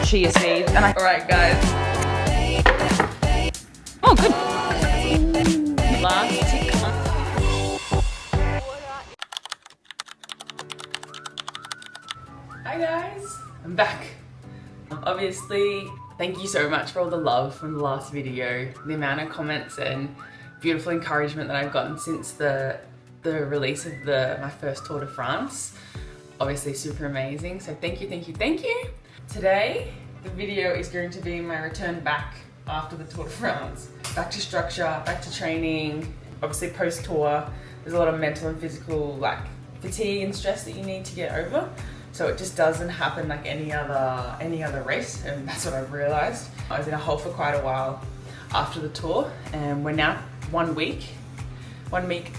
chia seeds. And alright guys. Oh, good. Last tick. Hi guys, I'm back. Obviously, thank you so much for all the love from the last video, the amount of comments and beautiful encouragement that I've gotten since the release of my first Tour de France. Obviously super amazing, so thank you, thank you, thank you. Today, the video is going to be my return back after the Tour de France. Back to structure, back to training, obviously post-tour, there's a lot of mental and physical like fatigue and stress that you need to get over. So it just doesn't happen like any other race, and that's what I've realized. I was in a hole for quite a while after the tour, and we're now 1 week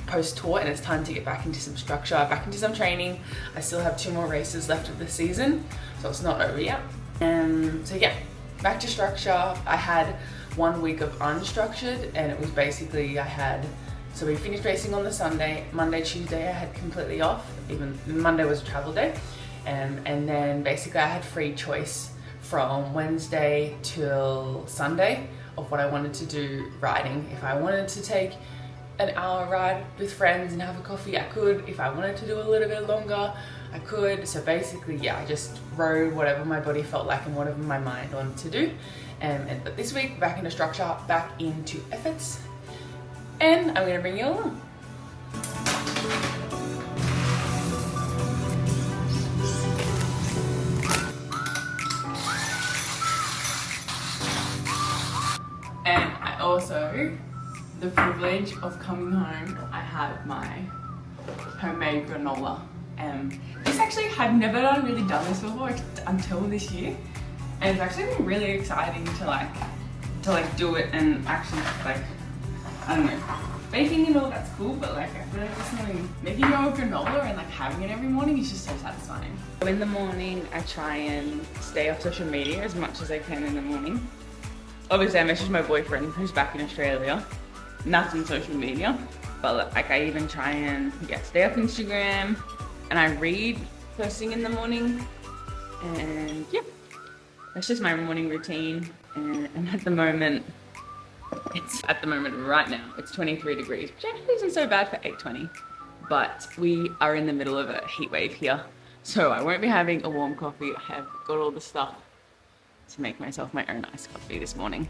post-tour, and it's time to get back into some structure, back into some training. I still have 2 more races left of the season, so it's not over yet. So yeah, back to structure. I had 1 week of unstructured, and it was basically so we finished racing on the Sunday. Monday, Tuesday I had completely off, even Monday was a travel day. And then basically I had free choice from Wednesday till Sunday of what I wanted to do riding. If I wanted to take an hour ride with friends and have a coffee, I could. If I wanted to do a little bit longer, I could. So basically, yeah, I just rode whatever my body felt like and whatever my mind wanted to do. But this week, back into structure, back into efforts, and I'm gonna bring you along. Also, the privilege of coming home, I have my homemade granola. This actually, I've never really done this before until this year, and it's actually been really exciting to do it and actually I don't know, baking and all that's cool, but like I feel like just making your own granola and like having it every morning is just so satisfying. In the morning, I try and stay off social media as much as I can in the morning. Obviously, I messaged my boyfriend who's back in Australia. Nothing social media, but like I even try and stay off Instagram, and I read first thing in the morning, and yeah, that's just my morning routine. And at the moment right now, it's 23 degrees, which actually isn't so bad for 8:20, but we are in the middle of a heat wave here, so I won't be having a warm coffee. I have got all the stuff to make myself my own iced coffee this morning.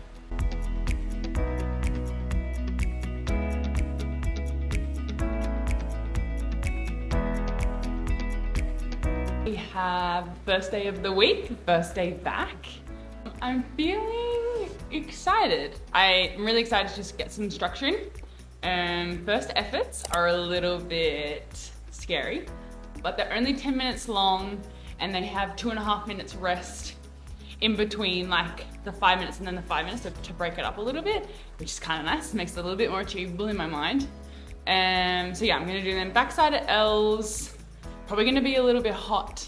We have first day of the week, first day back. I'm feeling excited. I'm really excited to just get some structure in. First efforts are a little bit scary, but they're only 10 minutes long, and they have 2.5 minutes rest in between like the 5 minutes and then the 5 minutes to break it up a little bit, which is kind of nice. Makes it a little bit more achievable in my mind. So yeah, I'm gonna do them backside at L's. Probably gonna be a little bit hot,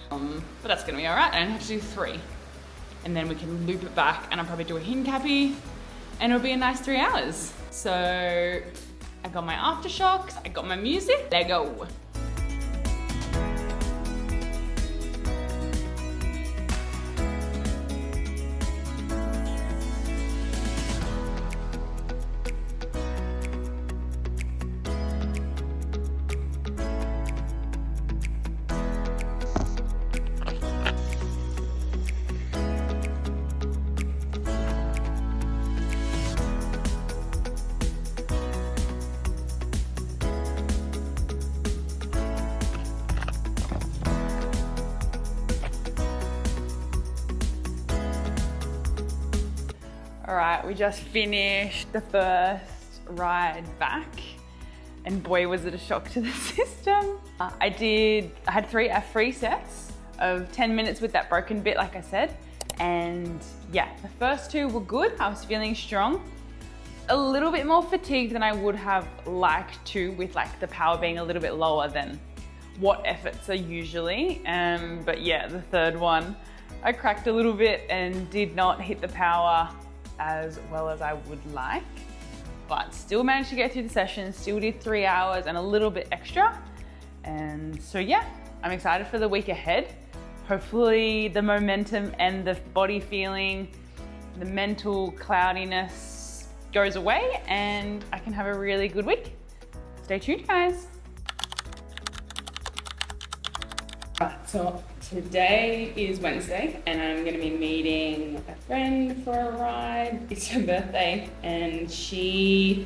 but that's gonna be all right. I only have to do 3, and then we can loop it back, and I'll probably do a hin cappy, and it'll be a nice 3 hours. So I got my aftershocks, I got my music, there go. All right, we just finished the first ride back, and boy, was it a shock to the system. I had 3 free sets of 10 minutes with that broken bit, like I said. And yeah, the first 2 were good. I was feeling strong. A little bit more fatigued than I would have liked to, with like the power being a little bit lower than what efforts are usually. But yeah, the third one, I cracked a little bit and did not hit the power as well as I would like, but still managed to get through the session, still did 3 hours and a little bit extra. And so yeah, I'm excited for the week ahead. hopefully the momentum and the body feeling, the mental cloudiness goes away and I can have a really good week. Stay tuned, guys. Right, so today is Wednesday and I'm gonna be meeting a friend for a ride. It's her birthday and she's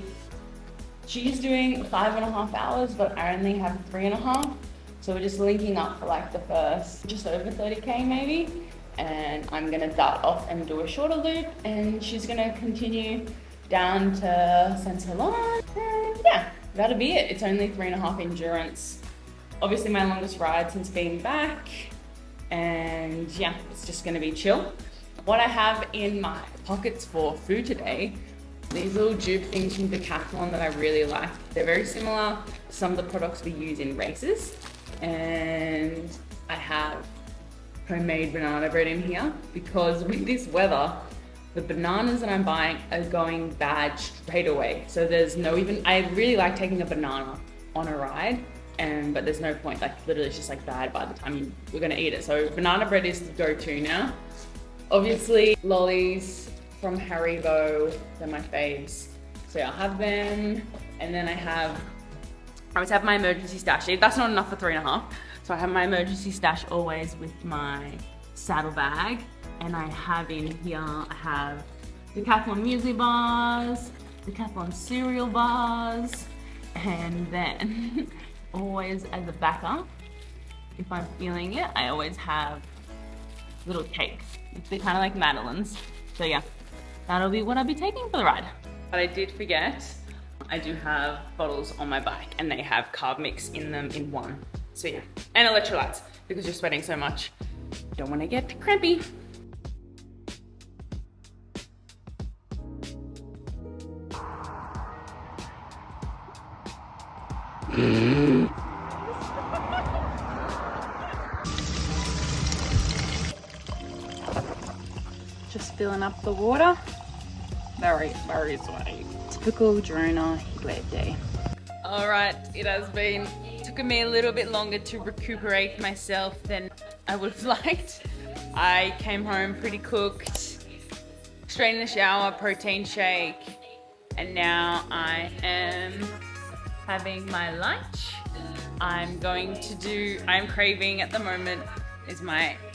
doing 5.5 hours, but I only have 3.5. So we're just linking up for like the first, just over 30K maybe. And I'm gonna dart off and do a shorter loop and she's gonna continue down to Saint Solon. And yeah, that'll be it. It's only 3.5 endurance. Obviously my longest ride since being back. And yeah, it's just gonna be chill. What I have in my pockets for food today, these little dupe things from Decathlon that I really like. They're very similar to some of the products we use in races. And I have homemade banana bread in here because with this weather, the bananas that I'm buying are going bad straight away. So there's no even, I really like taking a banana on a ride, but there's no point, like literally it's just like bad by the time we're gonna eat it. So banana bread is the go-to now. Obviously lollies from Haribo, they're my faves. So I'll have them. And then I always have my emergency stash. That's not enough for 3.5. So I have my emergency stash always with my saddle bag. And I have in here, I have Decathlon muesli bars, Decathlon cereal bars, and then always as a backup, if I'm feeling it, I always have little cakes. They're kind of like Madeleines. So yeah, that'll be what I'll be taking for the ride. But I did forget, I do have bottles on my bike and they have carb mix in them in one. So yeah, and electrolytes because you're sweating so much. Don't want to get crampy. Just filling up the water. Very, very sweaty. Typical girona heatwave day. All right, it has been, took me a little bit longer to recuperate myself than I would have liked. I came home pretty cooked, straight in the shower, protein shake, and now I am having my lunch. I'm craving at the moment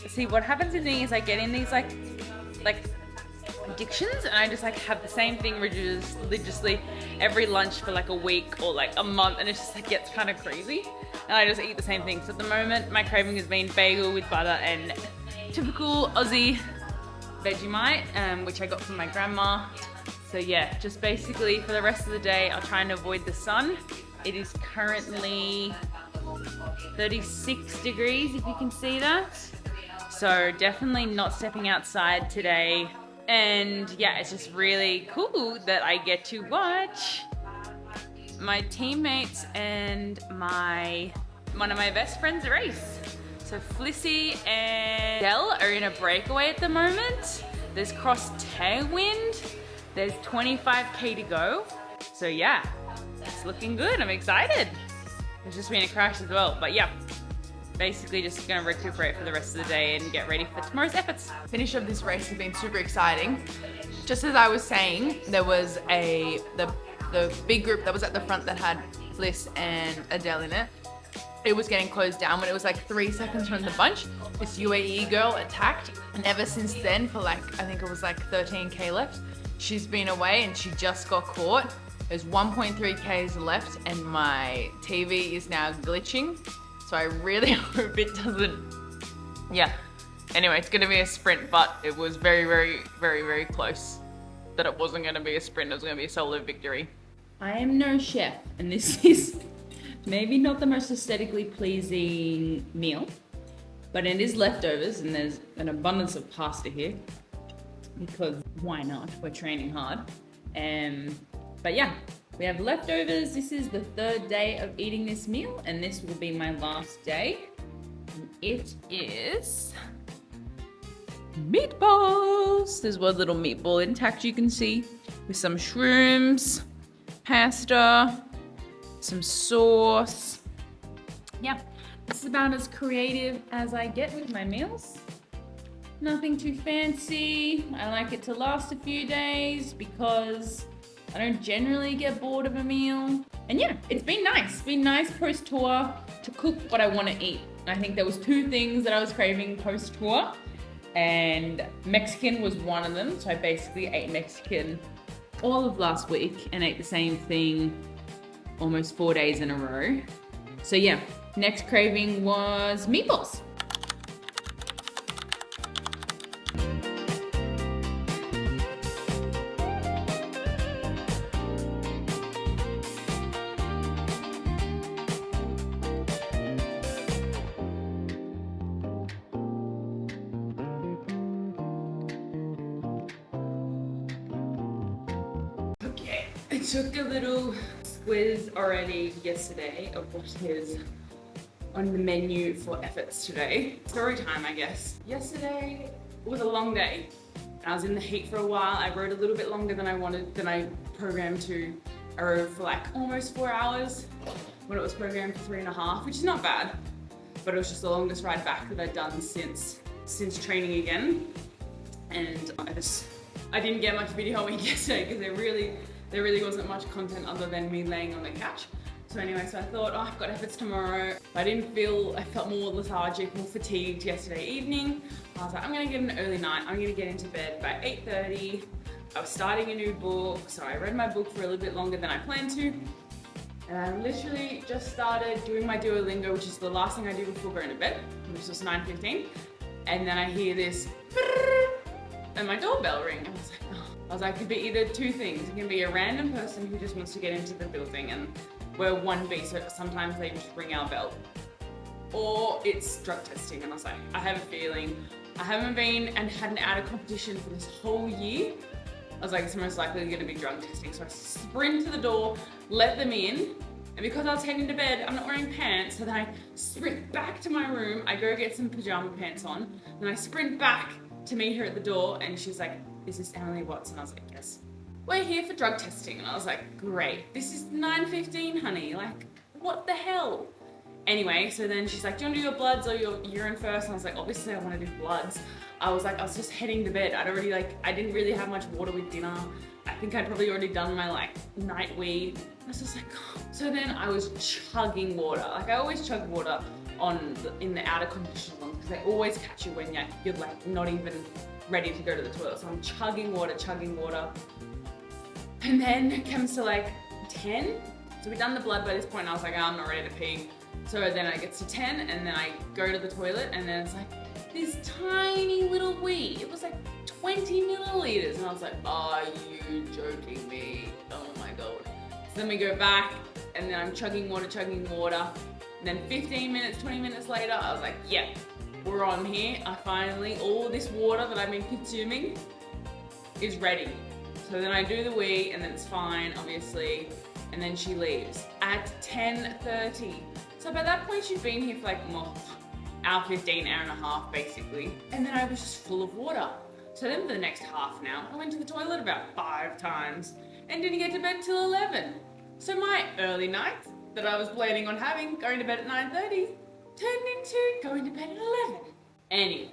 see what happens with me is I get in these like addictions and I just like have the same thing religiously every lunch for like a week or like a month and it just like gets kind of crazy and I just eat the same thing. So at the moment my craving has been bagel with butter and typical Aussie Vegemite, which I got from my grandma. So yeah, just basically for the rest of the day I'll try and avoid the sun. It is currently 36 degrees if you can see that. So definitely not stepping outside today. And yeah, it's just really cool that I get to watch my teammates and one of my best friends race. So Flissy and Dell are in a breakaway at the moment. There's cross tailwind. There's 25K to go. So yeah, it's looking good. I'm excited. There's just been a crash as well, but yeah. Basically just gonna recuperate for the rest of the day and get ready for tomorrow's efforts. Finish of this race has been super exciting. Just as I was saying, there was the big group that was at the front that had Fliss and Adele in it. It was getting closed down when it was like 3 seconds from the bunch. This UAE girl attacked, and ever since then, for like, I think it was like 13K left, she's been away and she just got caught. There's 1.3Ks left and my TV is now glitching. So I really hope it doesn't, yeah. Anyway, it's gonna be a sprint, but it was very, very, very, very close that it wasn't gonna be a sprint, it was gonna be a solo victory. I am no chef, and this is maybe not the most aesthetically pleasing meal, but it is leftovers and there's an abundance of pasta here because why not? We're training hard. But yeah. We have leftovers. This is the 3rd day of eating this meal and this will be my last day. And it is meatballs. There's one little meatball intact you can see with some shrooms, pasta, some sauce. Yeah, This is about as creative as I get with my meals. Nothing too fancy. I like it to last a few days because I don't generally get bored of a meal. And yeah, it's been nice. It's been nice post-tour to cook what I want to eat. I think there was 2 things that I was craving post-tour, and Mexican was one of them. So I basically ate Mexican all of last week and ate the same thing almost 4 days in a row. So yeah, next craving was meatballs. Okay, I took a little quiz already yesterday of what is on the menu for efforts today. Story time, I guess. Yesterday was a long day. I was in the heat for a while. I rode a little bit longer than I programmed to. I rode for like almost 4 hours when it was programmed for 3.5, which is not bad, but it was just the longest ride back that I'd done since training again. And I didn't get much video week yesterday because there really wasn't much content other than me laying on the couch. So anyway, so I thought, oh, I've got efforts tomorrow. I felt more lethargic, more fatigued yesterday evening. I was like, I'm gonna get an early night. I'm gonna get into bed by 8:30. I was starting a new book, so I read my book for a little bit longer than I planned to. And I literally just started doing my Duolingo, which is the last thing I do before going to bed, which was 9:15. And then I hear this, and my doorbell ring. I was like, it could be either 2 things. It can be a random person who just wants to get into the building, and we're 1B, so sometimes they just ring our bell. Or it's drug testing, and I was like, I have a feeling. I haven't been and hadn't had a competition for this whole year. I was like, it's most likely gonna be drug testing. So I sprint to the door, let them in, and because I was heading to bed, I'm not wearing pants, so then I sprint back to my room, I go get some pajama pants on, and I sprint back to meet her at the door, and she's like, is this Emily Watson? I was like, yes. We're here for drug testing. And I was like, great. This is 9:15, honey. Like, what the hell? Anyway, so then she's like, do you want to do your bloods or your urine first? And I was like, obviously I want to do bloods. I was just heading to bed. I didn't really have much water with dinner. I think I'd probably already done my night weed. I was just like, oh. So then I was chugging water. Like I always chug water in the outer competition ones because they always catch you when you're like not even ready to go to the toilet. So I'm chugging water. And then it comes to like 10. So we've done the blood by this point and I was like, oh, I'm not ready to pee. So then it gets to 10 and then I go to the toilet and then it's like this tiny little wee. It was like 20 milliliters. And I was like, are you joking me? Oh my God. So then we go back and then I'm chugging water. And then 15 minutes, 20 minutes later, I was like, yeah, we're on here. All this water that I've been consuming is ready. So then I do the wee and then it's fine, obviously. And then she leaves at 10:30. So by that point she'd been here for like hour 15, hour and a half basically. And then I was just full of water. So then for the next half an hour, I went to the toilet about 5 times and didn't get to bed till 11. So my early night that I was planning on having, going to bed at 9:30, turned into going to bed at 11. Anyway,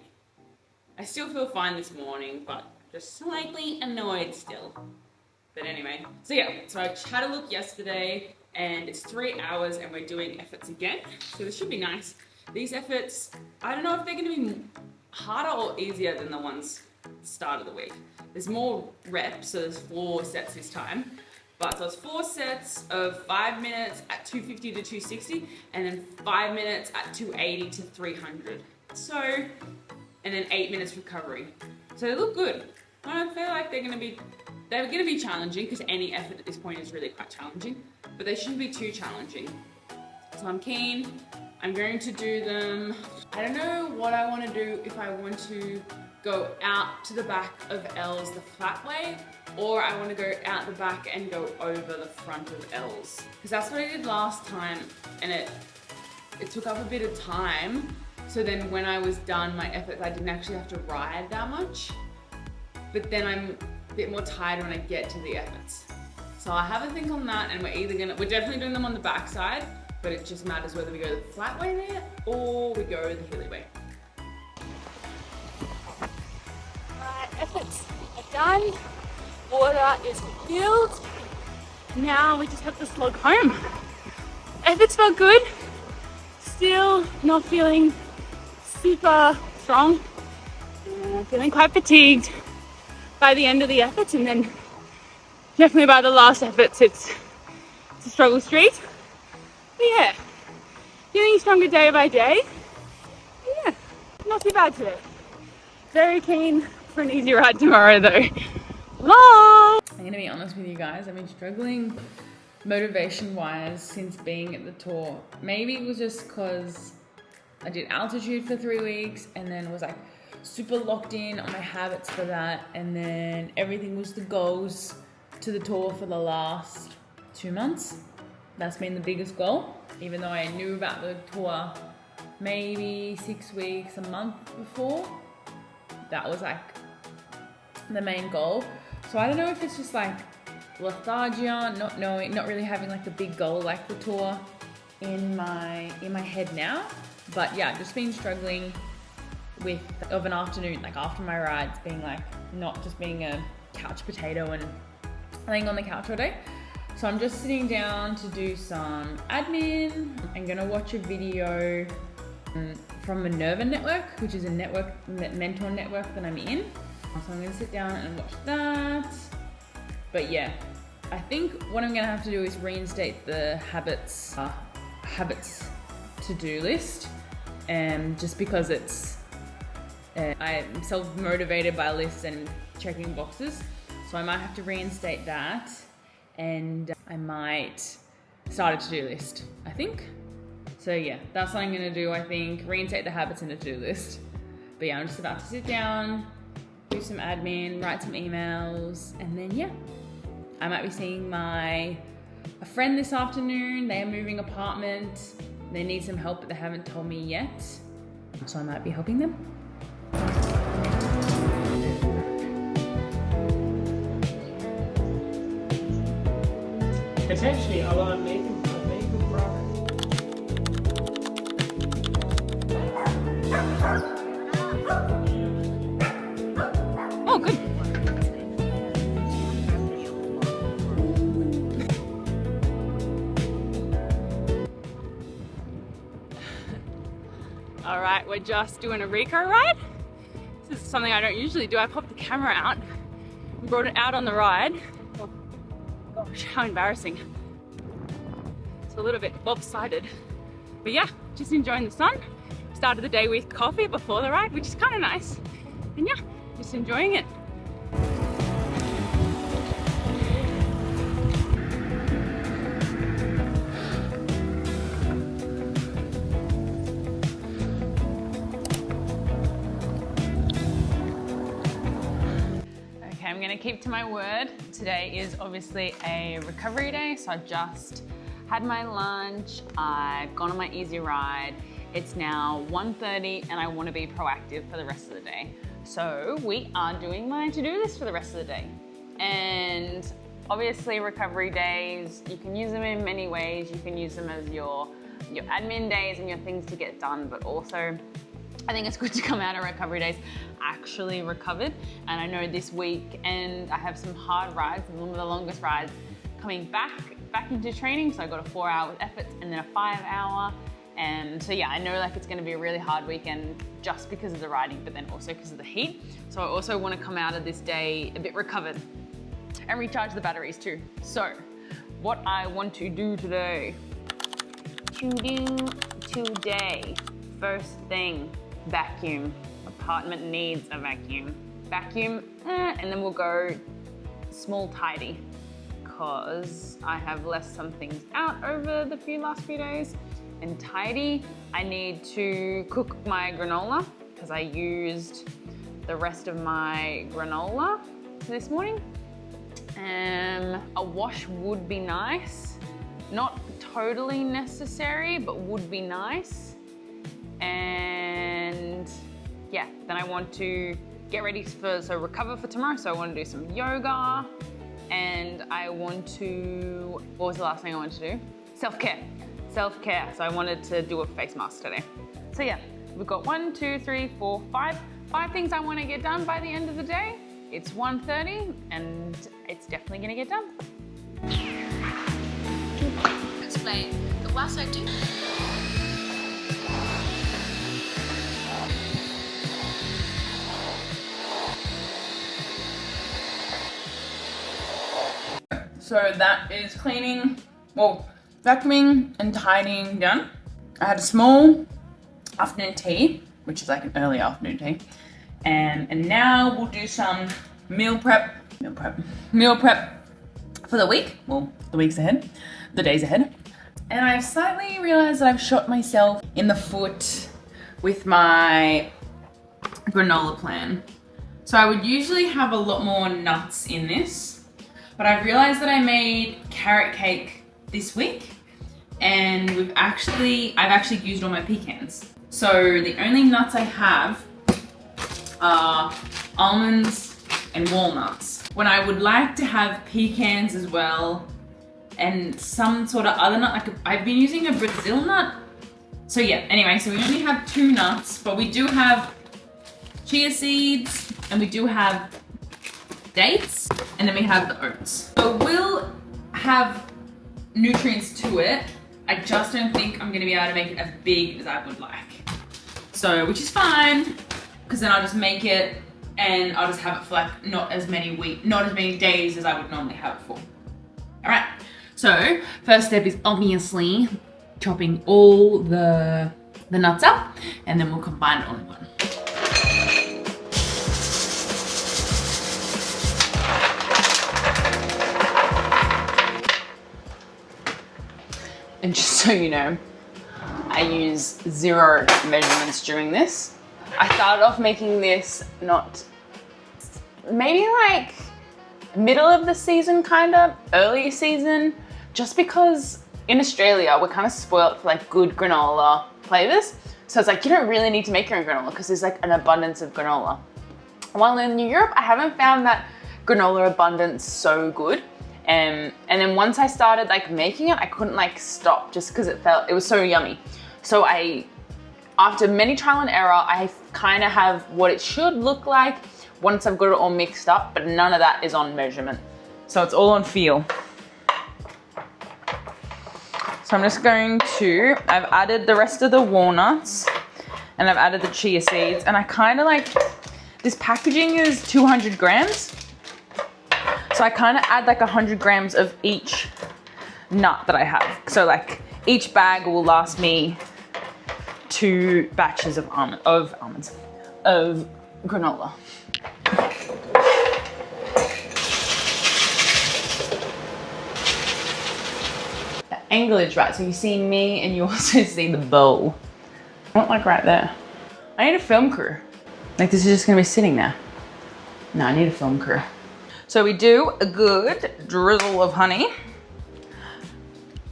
I still feel fine this morning, but just slightly annoyed still. But anyway, so yeah, so I had a look yesterday and it's 3 hours and we're doing efforts again. So this should be nice. These efforts, I don't know if they're gonna be harder or easier than the ones at the start of the week. There's more reps, so there's 4 sets this time. But so it's 4 sets of 5 minutes at 250 to 260 and then 5 minutes at 280 to 300. So, and then 8 minutes recovery. So they look good. I don't feel like they're gonna be challenging because any effort at this point is really quite challenging, but they shouldn't be too challenging. So I'm keen. I'm going to do them. I don't know what I want to do, if I want to go out to the back of L's the flat way, or I want to go out the back and go over the front of L's. Because that's what I did last time and it took up a bit of time. So then when I was done my efforts, I didn't actually have to ride that much. But then I'm a bit more tired when I get to the efforts. So I have a think on that and we're definitely doing them on the back side. but it just matters whether we go the flat way there or we go the hilly way. Alright, efforts are done. Water is filled. Now we just have to slog home. Efforts felt good. Still not feeling super strong. Feeling quite fatigued by the end of the efforts, and then definitely by the last efforts it's a struggle street. But yeah, feeling stronger day by day. Yeah, not too bad today. Very keen for an easy ride tomorrow though. Hello! I'm gonna be honest with you guys, I've been struggling motivation wise since being at the tour. Maybe it was just because I did altitude for 3 weeks and then was like super locked in on my habits for that, and then everything was the goals to the tour for the last 2 months. That's been the biggest goal, even though I knew about the tour maybe 6 weeks, a month before. That was like the main goal. So I don't know if it's just like lethargia, not knowing, not really having like a big goal like the tour in my head now. But yeah, just been struggling with of an afternoon, like after my rides, being like not just being a couch potato and laying on the couch all day. So I'm just sitting down to do some admin. I'm gonna watch a video from Minerva Network, which is a network, mentor network that I'm in. So I'm gonna sit down and watch that. But yeah, I think what I'm gonna have to do is reinstate the habits to-do list, and just because it's I'm self-motivated by lists and checking boxes, so I might have to reinstate that, and I might start a to-do list, I think. So yeah, that's what I'm gonna do, I think, reinstate the habits in a to-do list. But yeah, I'm just about to sit down, do some admin, write some emails, and then yeah, I might be seeing a friend this afternoon. They are moving apartment. They need some help, but they haven't told me yet. So I might be helping them. Potentially, I'm making progress. Oh, good. All right, we're just doing a Rico ride. This is something I don't usually do. I popped the camera out and brought it out on the ride. Oh, gosh, how embarrassing. It's a little bit lopsided. But yeah, just enjoying the sun. Started the day with coffee before the ride, which is kind of nice. And yeah, just enjoying it. I'm gonna keep to my word. Today is obviously a recovery day, so I've just had my lunch, I've gone on my easy ride. It's now 1:30 and I wanna be proactive for the rest of the day. So we are doing my to-do list for the rest of the day. And obviously recovery days, you can use them in many ways. You can use them as your admin days and your things to get done, but also I think it's good to come out of recovery days actually recovered. And I know this week, and I have some hard rides, one of the longest rides coming back into training. So I got a 4 hour with efforts and then a 5 hour. And so yeah, I know like it's gonna be a really hard weekend just because of the riding, but then also because of the heat. So I also wanna come out of this day a bit recovered and recharge the batteries too. So what I want to do today, first thing, vacuum. Apartment needs a vacuum. Vacuum, and then we'll go small tidy, because I have left some things out over the last few days. And tidy, I need to cook my granola, because I used the rest of my granola this morning. A wash would be nice. Not totally necessary, but would be nice. And yeah, then I want to get ready so recover for tomorrow. So I want to do some yoga, and I want to, what was the last thing I wanted to do? Self-care. self-care. So I wanted to do a face mask today. So yeah, we've got 1, 2, 3, 4, 5 things I want to get done by the end of the day. It's 1:30 and it's definitely going to get done. Explain that whilst I do So that is cleaning, well, vacuuming and tidying done. I had a small afternoon tea, which is like an early afternoon tea. And now we'll do some meal prep for the week. Well, the weeks ahead, the days ahead. And I've slightly realized that I've shot myself in the foot with my granola plan. So I would usually have a lot more nuts in this, but I've realized that I made carrot cake this week and I've actually used all my pecans. So the only nuts I have are almonds and walnuts. When I would like to have pecans as well and some sort of other nut, like I've been using a Brazil nut. So yeah, anyway, so we only have 2 nuts, but we do have chia seeds and we do have dates, and then we have the oats. So we'll have nutrients to it. I just don't think I'm gonna be able to make it as big as I would like. So, which is fine, because then I'll just make it and I'll just have it for like not as many days as I would normally have it for. All right, so first step is obviously chopping all the nuts up and then we'll combine it all in one. And just so you know, I use 0 measurements during this. I started off making this maybe like middle of the season, kind of early season, just because in Australia, we're kind of spoiled for like good granola flavors. So it's like, you don't really need to make your own granola because there's like an abundance of granola. While in Europe, I haven't found that granola abundance so good. And then once I started like making it, I couldn't like stop just because it was so yummy. So after many trial and error, I kind of have what it should look like once I've got it all mixed up, but none of that is on measurement. So it's all on feel. So I'm just going to, I've added the rest of the walnuts and I've added the chia seeds, and I kind of like, this packaging is 200 grams. So I kind of add like 100 grams of each nut that I have. So like each bag will last me 2 batches of granola. The angle is right, so you see me and you also see the bowl. Not like right there. I need a film crew. Like this is just gonna be sitting there. No, I need a film crew. So we do a good drizzle of honey.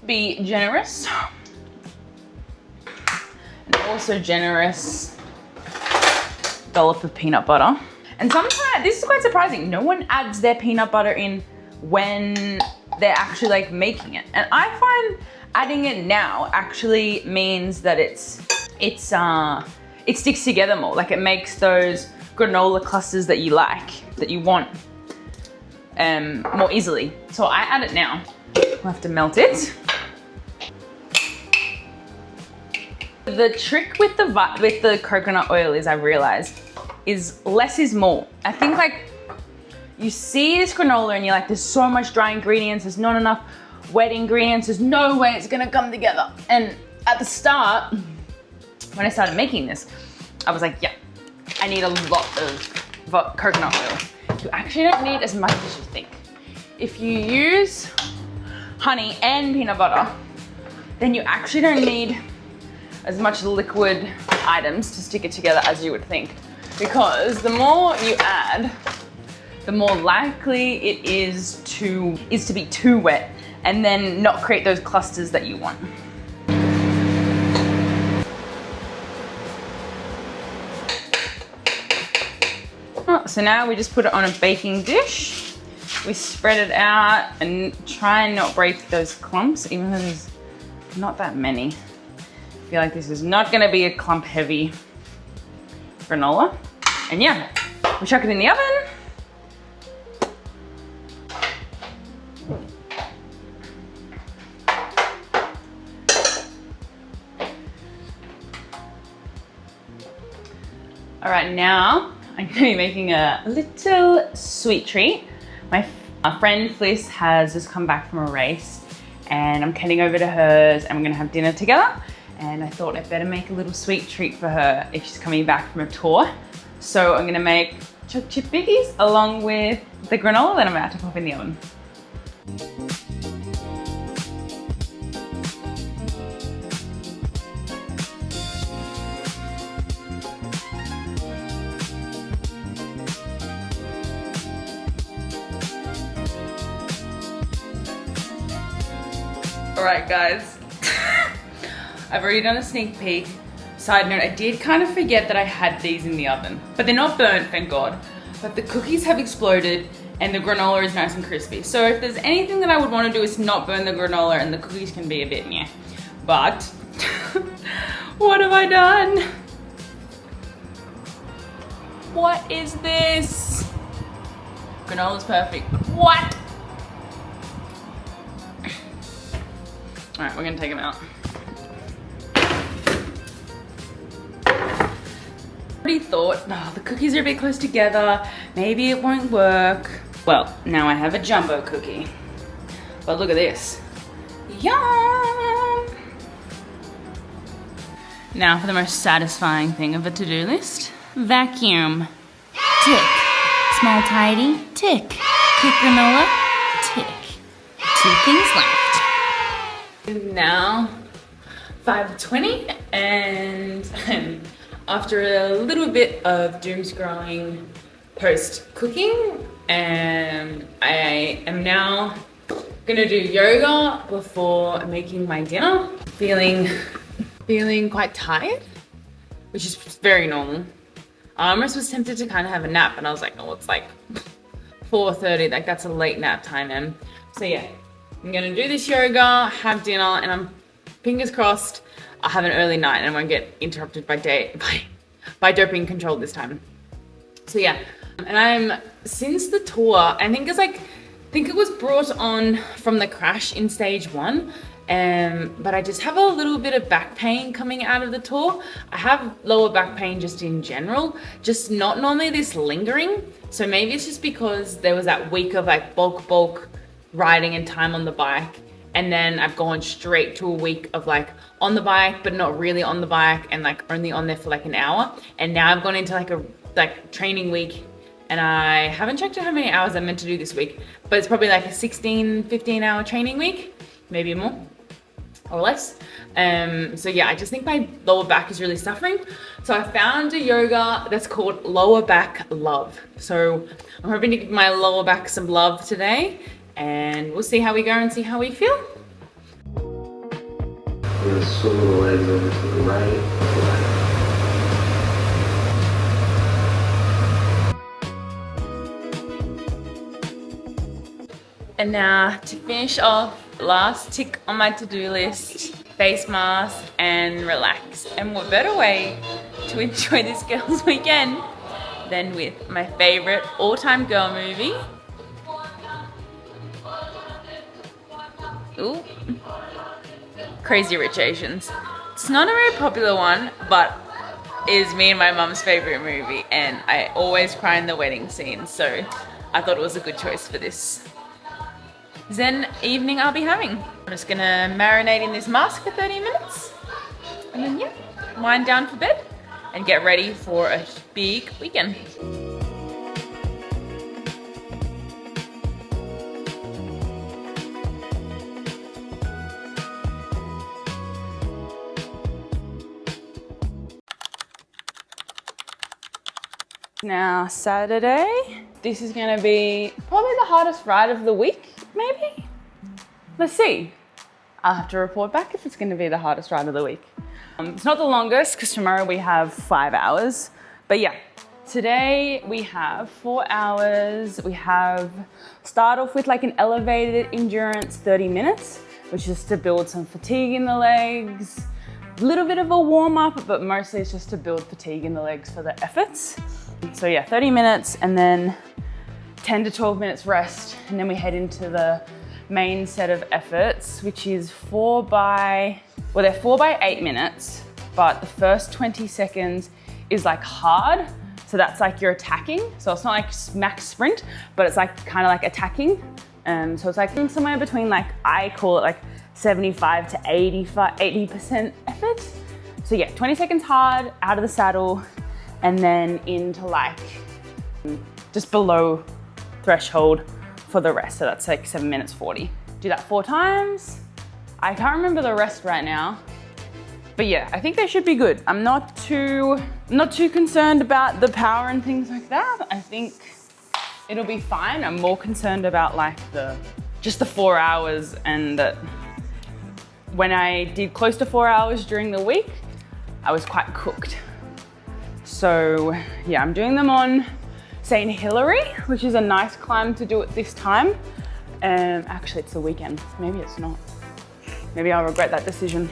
Be generous. And also generous dollop of peanut butter. And sometimes, this is quite surprising, no one adds their peanut butter in when they're actually like making it. And I find adding it now actually means that it sticks together more. Like it makes those granola clusters that you like, that you want, more easily. So I add it now. I'll have to melt it. The trick with the coconut oil is, I realized, is less is more. I think like you see this granola and you're like, there's so much dry ingredients, there's not enough wet ingredients, there's no way it's gonna come together. And at the start, when I started making this, I was like, yeah, I need a lot of coconut oil. You actually don't need as much as you think. If you use honey and peanut butter, then you actually don't need as much liquid items to stick it together as you would think. Because the more you add, the more likely it is to be too wet and then not create those clusters that you want. So now we just put it on a baking dish. We spread it out and try and not break those clumps, even though there's not that many. I feel like this is not gonna be a clump heavy granola. And yeah, we chuck it in the oven. All right, now I'm gonna be making a little sweet treat. My friend Fliss has just come back from a race and I'm heading over to hers and we're gonna have dinner together. And I thought I'd better make a little sweet treat for her if she's coming back from a tour. So I'm gonna make chocolate chip biggies along with the granola that I'm about to pop in the oven. All right, guys, I've already done a sneak peek. Side note, I did kind of forget that I had these in the oven, but they're not burnt, thank God. But the cookies have exploded and the granola is nice and crispy. So if there's anything that I would want to do is not burn the granola, and the cookies can be a bit meh. But what have I done? What is this? Granola's perfect. What? All right, we're gonna take them out. Already thought, oh, the cookies are a bit close together. Maybe it won't work. Well, now I have a jumbo cookie. But look at this. Yum! Now for the most satisfying thing of a to-do list. Vacuum. Tick. Small tidy. Tick. Cook granola. Tick. 2 things left. Now 5:20 and after a little bit of doom scrolling post cooking, and I am now gonna do yoga before making my dinner. Feeling quite tired, which is very normal. I almost was tempted to kind of have a nap and I was like, oh, it's like 4:30, like that's a late nap time. And so yeah, I'm gonna do this yoga, have dinner, and I'm fingers crossed I'll have an early night and I won't get interrupted by doping control this time. So yeah, and since the tour, I think it was brought on from the crash in stage 1. But I just have a little bit of back pain coming out of the tour. I have lower back pain just in general, just not normally this lingering. So maybe it's just because there was that week of like bulk riding and time on the bike, and then I've gone straight to a week of like on the bike but not really on the bike and like only on there for like an hour, and now I've gone into like a training week, and I haven't checked out how many hours I'm meant to do this week, but it's probably like a 15 hour training week, maybe more or less. So yeah, I just think my lower back is really suffering. So I found a yoga that's called Lower Back Love. So I'm hoping to give my lower back some love today, and we'll see how we go and see how we feel. We're gonna swing the legs over to the right. And now to finish off, last tick on my to-do list, face mask and relax. And what better way to enjoy this girls' weekend than with my favorite all-time girl movie. Ooh. Crazy Rich Asians. It's not a very popular one, but is me and my mum's favorite movie, and I always cry in the wedding scene, so I thought it was a good choice for this Zen evening I'll be having. I'm just gonna marinate in this mask for 30 minutes, and then yeah, wind down for bed and get ready for a big weekend. Now Saturday, this is gonna be probably the hardest ride of the week, maybe? Let's see. I'll have to report back if it's gonna be the hardest ride of the week. It's not the longest because tomorrow we have 5 hours, but yeah, today we have 4 hours. We have start off with like an elevated endurance 30 minutes, which is to build some fatigue in the legs. A little bit of a warm up, but mostly it's just to build fatigue in the legs for the efforts. So yeah, 30 minutes and then 10 to 12 minutes rest. And then we head into the main set of efforts, which is they're 4 by 8 minutes, but the first 20 seconds is like hard. So that's like you're attacking. So it's not like max sprint, but it's like kind of like attacking. So it's like somewhere between like, I call it like 75 to 80% effort. So yeah, 20 seconds hard, out of the saddle, and then into like just below threshold for the rest. So that's like 7 minutes 40. Do that 4 times. I can't remember the rest right now, but yeah, I think they should be good. I'm not too concerned about the power and things like that. I think it'll be fine. I'm more concerned about like just the 4 hours, and that when I did close to 4 hours during the week, I was quite cooked. So yeah, I'm doing them on St. Hilary, which is a nice climb to do at this time. Actually, it's the weekend. Maybe it's not. Maybe I'll regret that decision.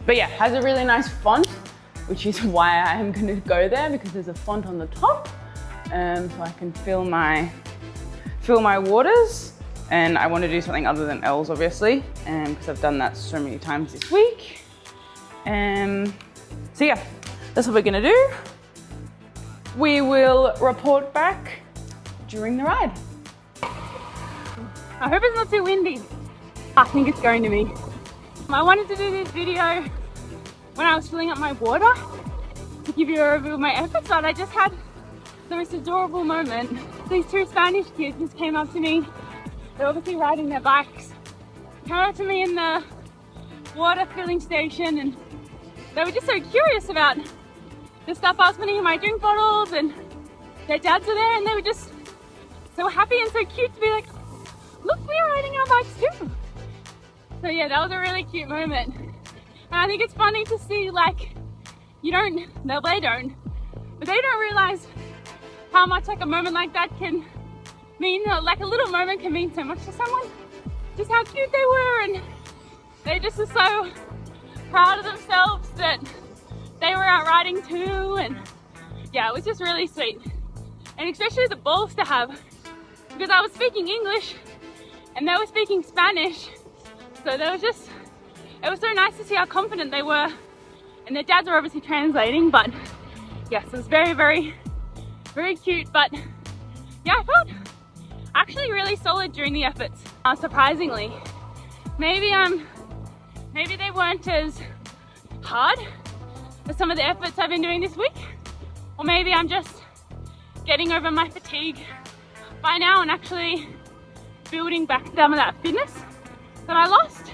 But yeah, has a really nice font, which is why I am going to go there, because there's a font on the top, so I can fill my waters. And I want to do something other than L's, obviously, because I've done that so many times this week. So yeah, that's what we're going to do. We will report back during the ride. I hope it's not too windy. I think it's going to be. I wanted to do this video when I was filling up my water to give you a review of my efforts, but I just had the most adorable moment. These 2 Spanish kids just came up to me. They're obviously riding their bikes. Came up to me in the water filling station, and they were just so curious about the stuff I was putting in my drink bottles, and their dads were there, and they were just so happy and so cute to be like, look, we're riding our bikes too. So yeah, that was a really cute moment. And I think it's funny to see, like, they don't realize how much like a moment like that can mean, like a little moment can mean so much to someone. Just how cute they were, and they just are so proud of themselves that they were out riding too. And yeah, it was just really sweet. And especially the balls to have, because I was speaking English and they were speaking Spanish. So it was so nice to see how confident they were. And their dads were obviously translating, but yes, it was very, very, very cute. But yeah, I felt actually really solid during the efforts, surprisingly. Maybe they weren't as hard as some of the efforts I've been doing this week. Or maybe I'm just getting over my fatigue by now and actually building back some of that fitness that I lost.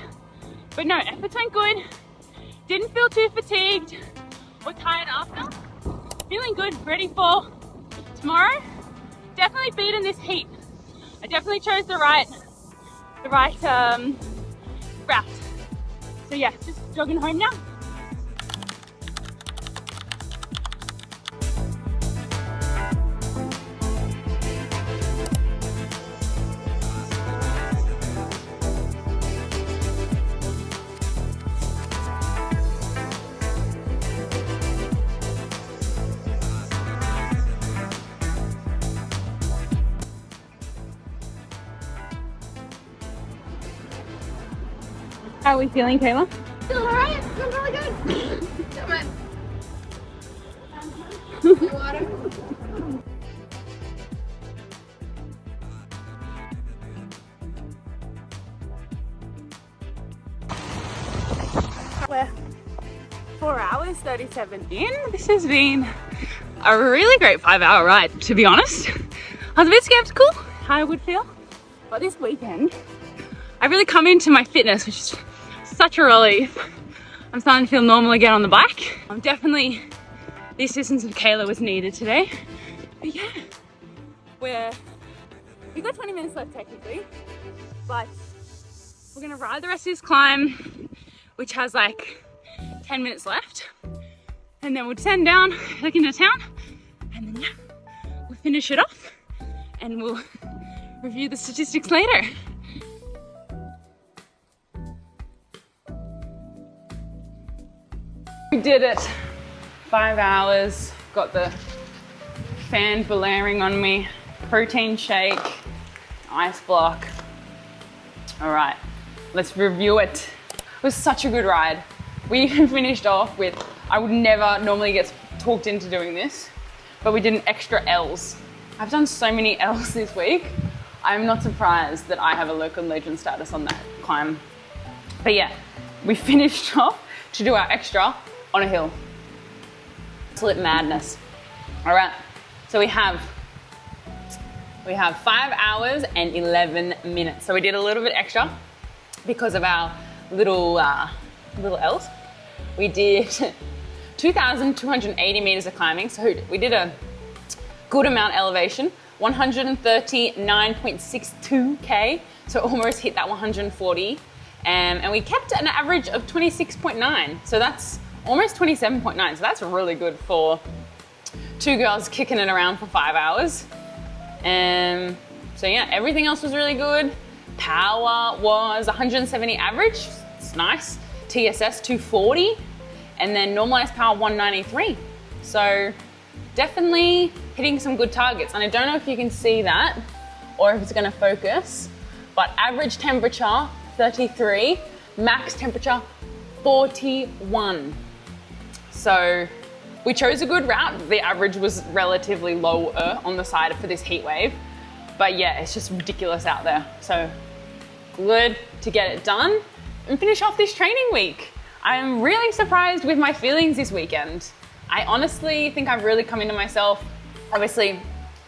But no, efforts went good. Didn't feel too fatigued or tired after. Feeling good, ready for tomorrow. Definitely beaten this heat. I definitely chose the right route. So yeah, just jogging home now. How are we feeling, Kayla? Feeling alright? Feeling really good. Come on. Your water. We're 4 hours, 37 in. This has been a really great 5-hour ride, to be honest. I was a bit skeptical how I would feel, but this weekend I really come into my fitness, which is such a relief. I'm starting to feel normal again on the bike. Definitely this distance of Kayla was needed today. But yeah, we've got 20 minutes left technically, but we're gonna ride the rest of this climb, which has like 10 minutes left. And then we'll descend down, back into town, and then we'll finish it off and we'll review the statistics later. did it. 5 hours, got the fan blaring on me, protein shake, ice block. All right, let's review it. It was such a good ride. We even finished off with, I would never normally get talked into doing this, but we did an extra L's. I've done so many L's this week. I'm not surprised that I have a local legend status on that climb. But yeah, we finished off to do our extra on a hill. Absolute madness. All right, so we have 5 hours and 11 minutes. So we did a little bit extra because of our little L's. We did 2,280 meters of climbing. So we did a good amount elevation, 139.62K. So almost hit that 140. And we kept an average of 26.9. So that's almost 27.9. So that's really good for two girls kicking it around for 5 hours. So yeah, everything else was really good. Power was 170 average, it's nice. TSS 240, and then normalized power 193. So definitely hitting some good targets. And I don't know if you can see that or if it's gonna focus, but average temperature 33, max temperature 41. So we chose a good route. The average was relatively lower on the side for this heat wave. But yeah, it's just ridiculous out there. So good to get it done and finish off this training week. I'm really surprised with my feelings this weekend. I honestly think I've really come into myself. Obviously,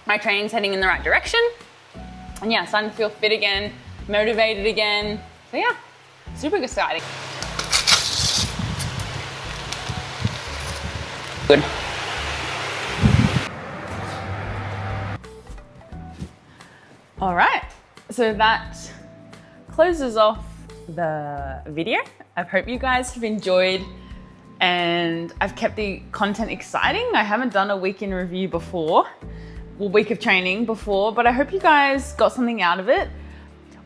my training's heading in the right direction. And yeah, starting to feel fit again, motivated again. So yeah, super exciting. Good. All right, so that closes off the video. I hope you guys have enjoyed and I've kept the content exciting. I haven't done a week in review before, well, week of training before, but I hope you guys got something out of it.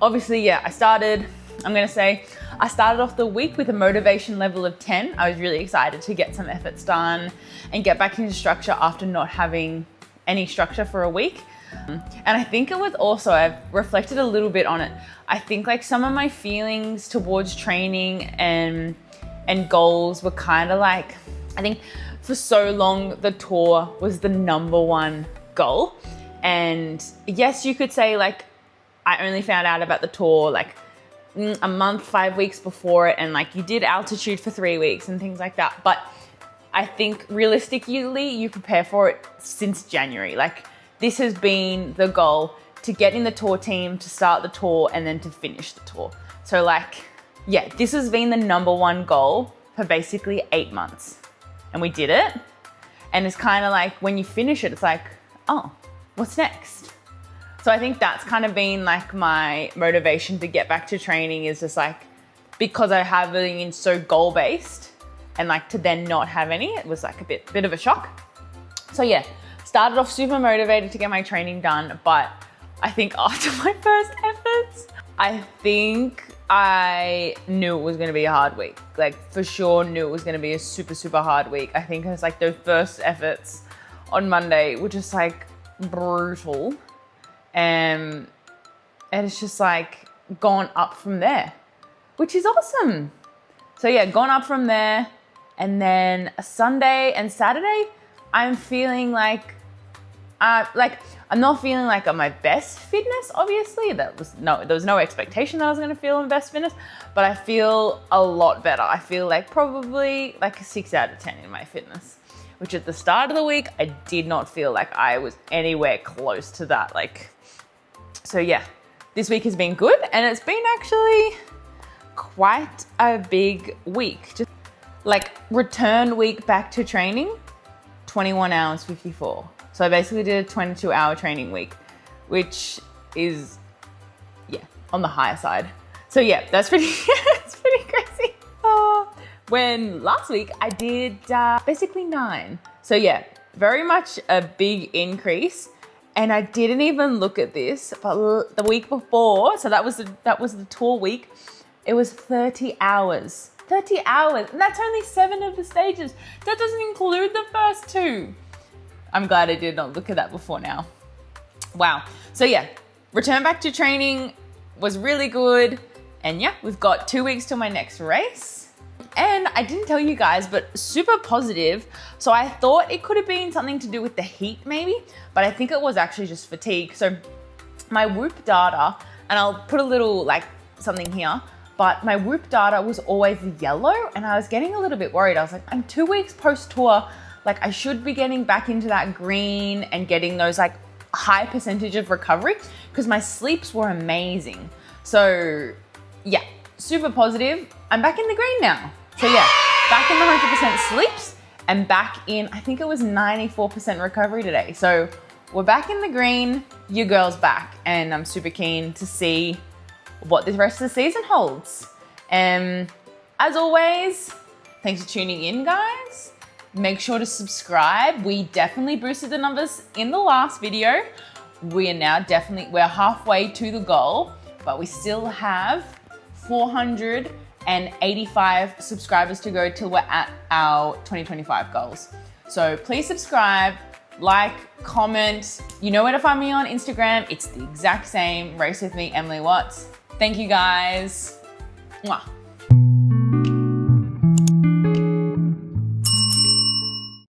Obviously, yeah, I started off the week with a motivation level of 10. I was really excited to get some efforts done and get back into structure after not having any structure for a week. And I think it was also, I've reflected a little bit on it. I think like some of my feelings towards training and goals were kind of like, I think for so long, the tour was the #1 goal. And yes, you could say like, I only found out about the tour like a month, 5 weeks before it. And like you did altitude for 3 weeks and things like that. But I think realistically, you prepare for it since January. Like this has been the goal, to get in the tour team, to start the tour, and then to finish the tour. So like, yeah, this has been the #1 goal for basically 8 months. And we did it. And it's kind of like, when you finish it, it's like, oh, what's next? So I think that's kind of been like my motivation to get back to training, is just like, because I have been so goal-based, and like to then not have any, it was like a bit of a shock. So yeah, started off super motivated to get my training done, but I think after my first efforts, I think I knew it was gonna be a hard week. Like for sure knew it was gonna be a super, super hard week. I think it was like those first efforts on Monday were just like brutal. And it's just like gone up from there, which is awesome. So yeah, gone up from there. And then Sunday and Saturday, I'm feeling like, I'm not feeling like on my best fitness, obviously. There was no expectation that I was gonna feel in best fitness, but I feel a lot better. I feel like probably like a 6 out of 10 in my fitness, which at the start of the week, I did not feel like I was anywhere close to that. So yeah, this week has been good, and it's been actually quite a big week. Just like return week back to training, 21 hours 54. So I basically did a 22-hour training week, which is, yeah, on the higher side. So yeah, that's pretty, it's pretty crazy. When last week I did basically 9. So yeah, very much a big increase. And I didn't even look at this, but the week before, so that was the tour week, it was 30 hours 30 hours, and that's only 7 of the stages. That doesn't include the first 2. I'm glad I did not look at that before now. Wow. So yeah, return back to training was really good. And yeah, we've got 2 weeks till my next race. And I didn't tell you guys, but super positive. So I thought it could have been something to do with the heat maybe, but I think it was actually just fatigue. So my Whoop data, and I'll put a little like something here, but my Whoop data was always yellow and I was getting a little bit worried. I was like, I'm 2 weeks post-tour, like I should be getting back into that green and getting those like high percentage of recovery because my sleeps were amazing. So yeah, super positive. I'm back in the green now. So yeah, back in the 100% sleeps and back in, I think it was 94% recovery today. So we're back in the green, your girl's back, and I'm super keen to see what the rest of the season holds. As always, thanks for tuning in, guys. Make sure to subscribe. We definitely boosted the numbers in the last video. We are now we're halfway to the goal, but we still have 485 subscribers to go till we're at our 2025 goals. So please subscribe, like, comment. You know where to find me on Instagram. It's the exact same, Race With Me, Emily Watts. Thank you guys. Mwah.